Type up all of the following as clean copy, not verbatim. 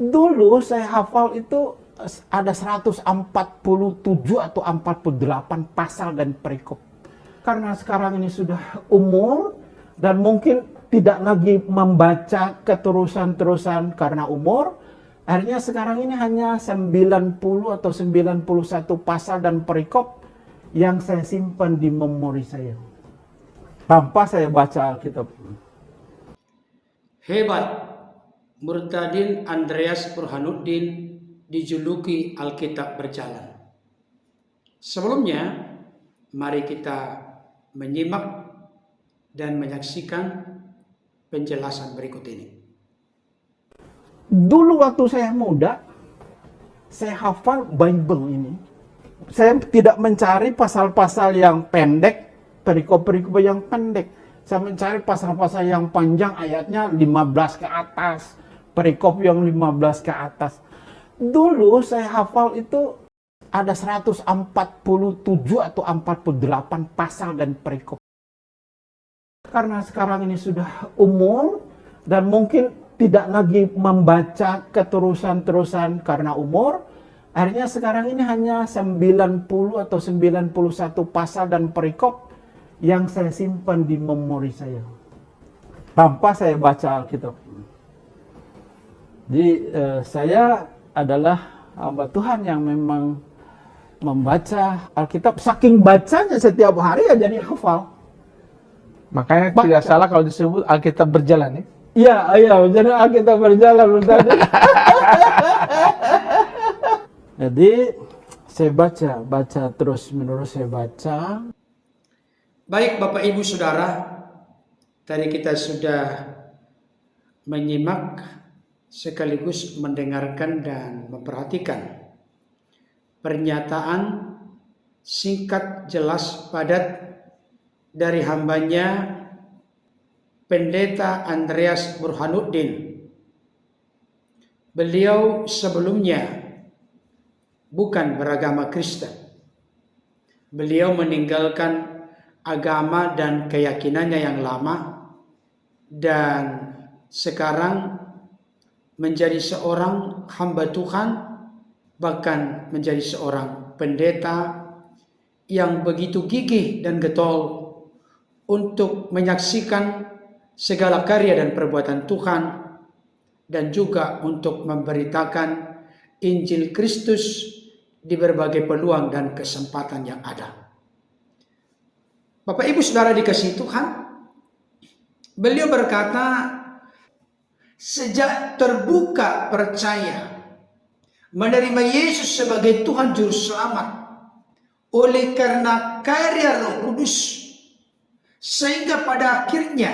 Dulu saya hafal itu ada 147 atau 48 pasal dan perikop. Karena sekarang ini sudah umur dan mungkin tidak lagi membaca keterusan-terusan karena umur, akhirnya sekarang ini hanya 90 atau 91 pasal dan perikop yang saya simpan di memori saya. Tanpa saya baca Alkitab. Hebat, Murtadin Andreas Burhanuddin dijuluki Alkitab berjalan. Sebelumnya, mari kita menyimak dan menyaksikan penjelasan berikut ini. Dulu waktu saya muda, saya hafal Bible ini. Saya tidak mencari pasal-pasal yang pendek, perikop-perikop yang pendek. Saya mencari pasal-pasal yang panjang, ayatnya 15 ke atas, perikop yang 15 ke atas. Dulu saya hafal itu ada 147 atau 48 pasal dan perikop. Karena sekarang ini sudah umur dan mungkin tidak lagi membaca keterusan-terusan karena umur, akhirnya sekarang ini hanya 90 atau 91 pasal dan perikop yang saya simpan di memori saya. Tanpa saya baca Alkitab. Jadi saya adalah hamba Tuhan yang memang membaca Alkitab. Saking bacanya setiap hari ya jadi hafal. Makanya tidak salah kalau disebut Alkitab berjalan ya. Iya, jadi Alkitab berjalan. Jadi saya baca terus menerus saya baca. Baik Bapak Ibu Saudara, tadi kita sudah menyimak sekaligus mendengarkan dan memperhatikan pernyataan singkat, jelas, padat dari hambanya Pendeta Andreas Burhanuddin. Beliau sebelumnya bukan beragama Kristen. Beliau meninggalkan agama dan keyakinannya yang lama dan sekarang menjadi seorang hamba Tuhan, bahkan menjadi seorang pendeta yang begitu gigih dan getol untuk menyaksikan segala karya dan perbuatan Tuhan dan juga untuk memberitakan Injil Kristus di berbagai peluang dan kesempatan yang ada. Bapak Ibu Saudara dikasihi Tuhan, beliau berkata, sejak terbuka percaya menerima Yesus sebagai Tuhan Juru Selamat oleh karena karya Roh Kudus, sehingga pada akhirnya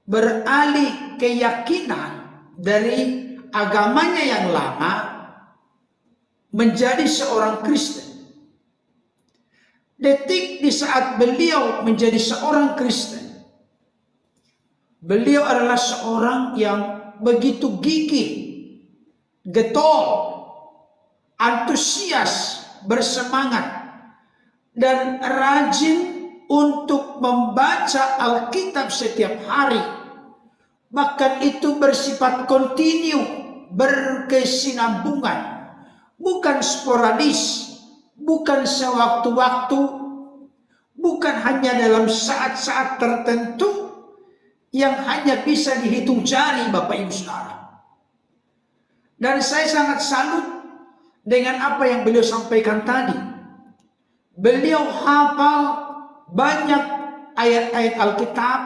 beralih keyakinan dari agamanya yang lama menjadi seorang Kristen. Detik di saat beliau menjadi seorang Kristen, beliau adalah seorang yang begitu gigih, getol, antusias, bersemangat, dan rajin untuk membaca Alkitab setiap hari. Bahkan itu bersifat kontinu, berkesinambungan, bukan sporadis, bukan sewaktu-waktu, bukan hanya dalam saat-saat tertentu yang hanya bisa dihitung jari, Bapak Ibu Saudara. Dan saya sangat salut dengan apa yang beliau sampaikan tadi. Beliau hafal banyak ayat-ayat Alkitab.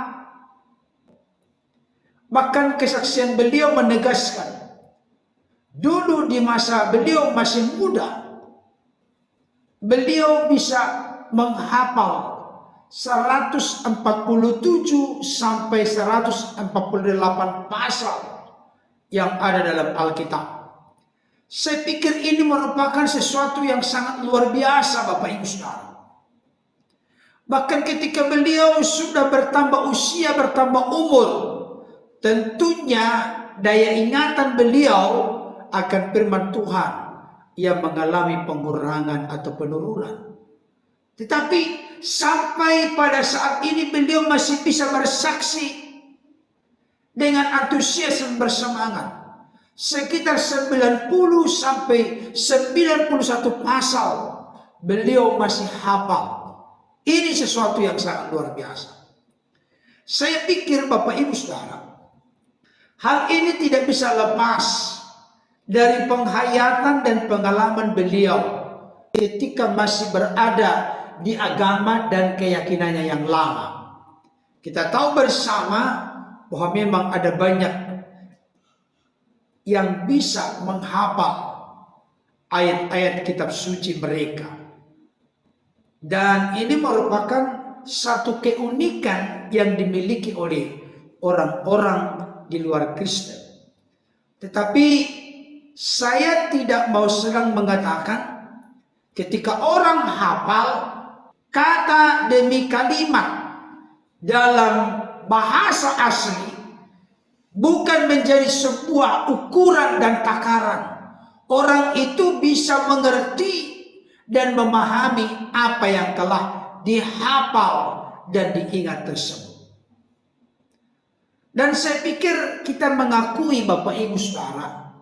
Bahkan kesaksian beliau menegaskan, dulu di masa beliau masih muda, beliau bisa menghafal 147 sampai 148 pasal yang ada dalam Alkitab. Saya pikir ini merupakan sesuatu yang sangat luar biasa, Bapak Ibu Saudara. Bahkan ketika beliau sudah bertambah usia, bertambah umur, tentunya daya ingatan beliau akan firman Tuhan yang mengalami pengurangan atau penurunan. Tetapi sampai pada saat ini beliau masih bisa bersaksi dengan antusias dan bersemangat. sekitar 90 sampai 91 pasal beliau masih hafal. Ini sesuatu yang sangat luar biasa. Saya pikir Bapak Ibu Saudara, hal ini tidak bisa lepas dari penghayatan dan pengalaman beliau ketika masih berada di agama dan keyakinannya yang lama. Kita tahu bersama bahwa memang ada banyak yang bisa menghafal ayat-ayat kitab suci mereka. Dan ini merupakan satu keunikan yang dimiliki oleh orang-orang di luar Kristen. Tetapi saya tidak mau sedang mengatakan ketika orang hafal kata demi kalimat dalam bahasa asli bukan menjadi sebuah ukuran dan takaran. Orang itu bisa mengerti dan memahami apa yang telah dihafal dan diingat tersebut. Dan saya pikir kita mengakui Bapak Ibu Saudara,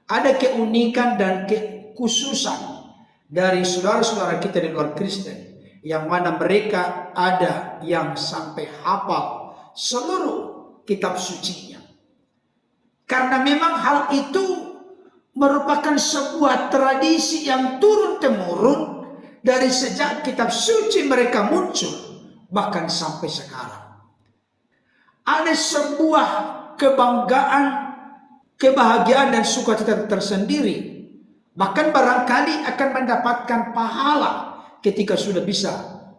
ada keunikan dan kekhususan dari saudara-saudara kita di luar Kristen, yang mana mereka ada yang sampai hafal seluruh kitab sucinya. Karena memang hal itu merupakan sebuah tradisi yang turun-temurun dari sejak kitab suci mereka muncul, bahkan sampai sekarang. Ada sebuah kebanggaan, kebahagiaan dan sukacita tersendiri. Bahkan barangkali akan mendapatkan pahala ketika sudah bisa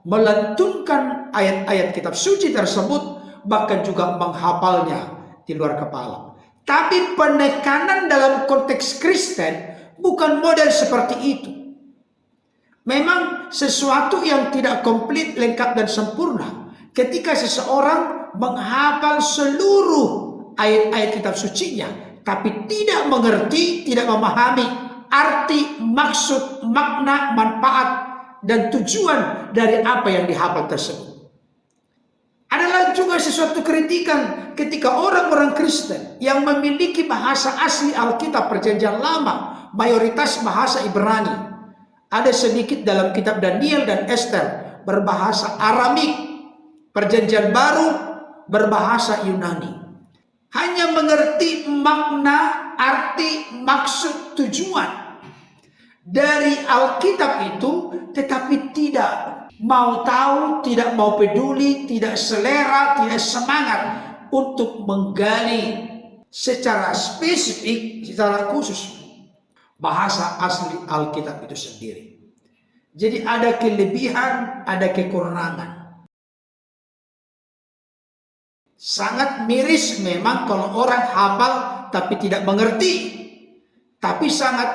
melantunkan ayat-ayat kitab suci tersebut, bahkan juga menghafalnya di luar kepala. Tapi penekanan dalam konteks Kristen bukan model seperti itu. Memang sesuatu yang tidak komplit, lengkap dan sempurna ketika seseorang menghafal seluruh ayat-ayat kitab sucinya, tapi tidak mengerti, tidak memahami arti, maksud, makna, manfaat dan tujuan dari apa yang dihafal tersebut. Adalah juga sesuatu kritikan ketika orang-orang Kristen yang memiliki bahasa asli Alkitab Perjanjian Lama, mayoritas bahasa Ibrani. Ada sedikit dalam kitab Daniel dan Esther berbahasa Aramik, Perjanjian Baru berbahasa Yunani. Hanya mengerti makna, arti, maksud, tujuan dari Alkitab itu, tetapi tidak mau tahu, tidak mau peduli, tidak selera, tidak semangat untuk menggali secara spesifik, secara khusus bahasa asli Alkitab itu sendiri. Jadi ada kelebihan, ada kekurangan. Sangat miris memang kalau orang hafal tapi tidak mengerti. Tapi sangat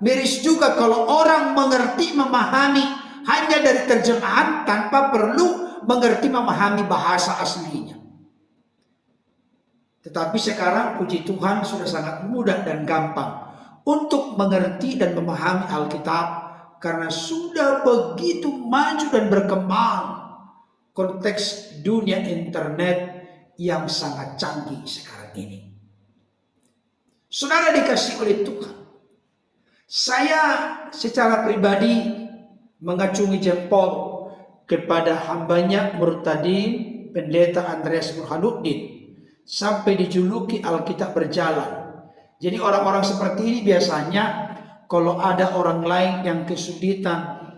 miris juga kalau orang mengerti, memahami hanya dari terjemahan tanpa perlu mengerti, memahami bahasa aslinya. Tetapi sekarang puji Tuhan sudah sangat mudah dan gampang untuk mengerti dan memahami Alkitab, karena sudah begitu maju dan berkembang konteks dunia internet yang sangat canggih sekarang ini. Saudara dikasih oleh Tuhan, saya secara pribadi mengacungi jempol kepada hambanya Murtadin Pendeta Andreas Burhanuddin sampai dijuluki Alkitab berjalan. Jadi orang-orang seperti ini biasanya kalau ada orang lain yang kesulitan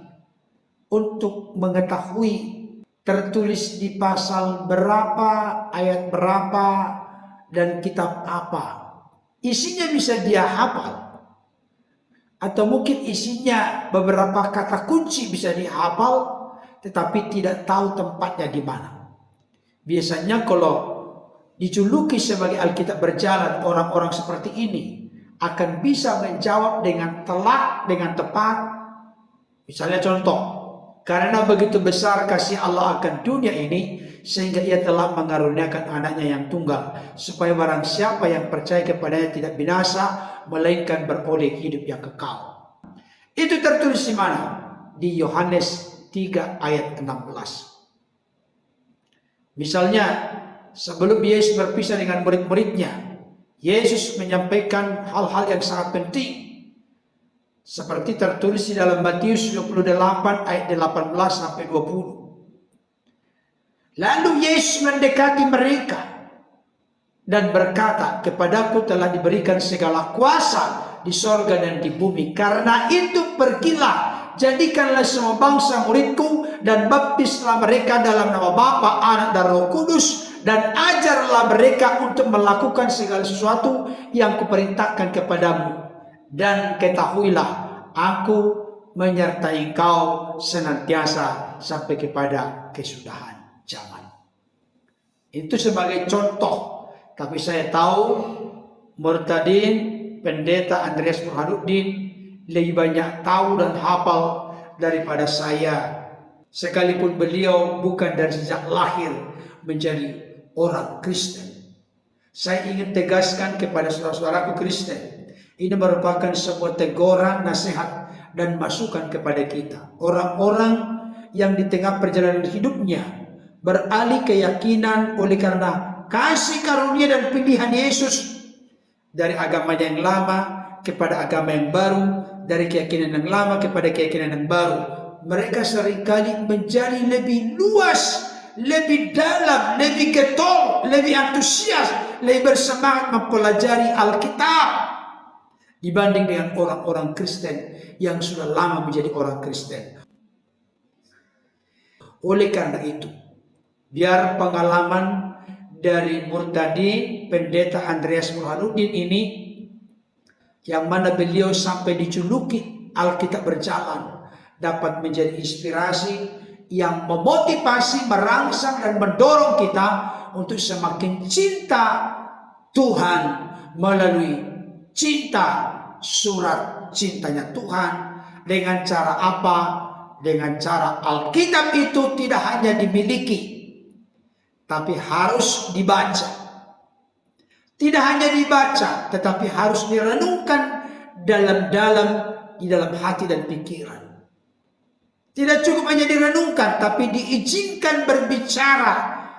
untuk mengetahui tertulis di pasal berapa, ayat berapa, dan kitab apa, isinya bisa dia hafal. Atau mungkin isinya beberapa kata kunci bisa dihafal, tetapi tidak tahu tempatnya di mana. Biasanya kalau dijuluki sebagai Alkitab berjalan, orang-orang seperti ini akan bisa menjawab dengan telak, dengan tepat. Misalnya contoh, karena begitu besar kasih Allah akan dunia ini, sehingga ia telah mengaruniakan anaknya yang tunggal, supaya barang siapa yang percaya kepadanya tidak binasa, melainkan beroleh hidup yang kekal. Itu tertulis di mana? Di Yohanes 3 ayat 16. Misalnya, sebelum Yesus berpisah dengan murid-muridnya, Yesus menyampaikan hal-hal yang sangat penting, seperti tertulis di dalam Matius 28 ayat 18 sampai 20. Lalu Yesus mendekati mereka dan berkata, "Kepadaku telah diberikan segala kuasa di sorga dan di bumi. Karena itu pergilah, jadikanlah semua bangsa muridku, dan baptislah mereka dalam nama Bapa, Anak, dan Roh Kudus, dan ajarlah mereka untuk melakukan segala sesuatu yang kuperintahkan kepadamu. Dan ketahuilah, aku menyertai kau senantiasa sampai kepada kesudahan zaman." Itu sebagai contoh. Tapi saya tahu Murtadin, Pendeta Andreas Burhanuddin lebih banyak tahu dan hafal daripada saya. Sekalipun beliau bukan dari sejak lahir menjadi orang Kristen. Saya ingin tegaskan kepada saudara-saudaraku Kristen, ini merupakan sebuah teguran, nasihat, dan masukan kepada kita. Orang-orang yang di tengah perjalanan hidupnya beralih keyakinan oleh karena kasih karunia dan pilihan Yesus, dari agama yang lama kepada agama yang baru, dari keyakinan yang lama kepada keyakinan yang baru. Mereka seringkali menjadi lebih luas, lebih dalam, lebih getol, lebih antusias, lebih bersemangat mempelajari Alkitab dibanding dengan orang-orang Kristen yang sudah lama menjadi orang Kristen. Oleh karena itu, biar pengalaman dari Murtadin, Pendeta Andreas Burhanuddin ini, yang mana beliau sampai dijuluki Alkitab berjalan, dapat menjadi inspirasi yang memotivasi, merangsang, dan mendorong kita untuk semakin cinta Tuhan melalui cinta surat cintanya Tuhan. Dengan cara apa? Dengan cara Alkitab itu tidak hanya dimiliki, tapi harus dibaca. Tidak hanya dibaca, tetapi harus direnungkan dalam-dalam di dalam hati dan pikiran. Tidak cukup hanya direnungkan, tapi diizinkan berbicara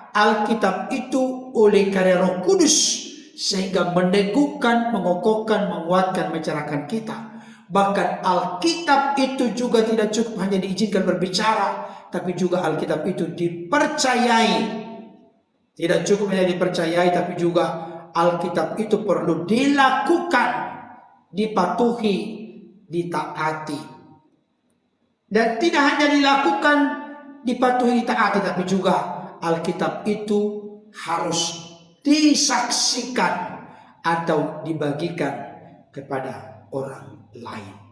Alkitab itu oleh karya Roh Kudus, sehingga meneguhkan, mengokohkan, menguatkan, mencerahkan kita. Bahkan Alkitab itu juga tidak cukup hanya diizinkan berbicara, tapi juga Alkitab itu dipercayai. Tidak cukup hanya dipercayai, tapi juga Alkitab itu perlu dilakukan, dipatuhi, ditaati. Dan tidak hanya dilakukan, dipatuhi, ditaati, tapi juga Alkitab itu harus disaksikan atau dibagikan kepada orang lain.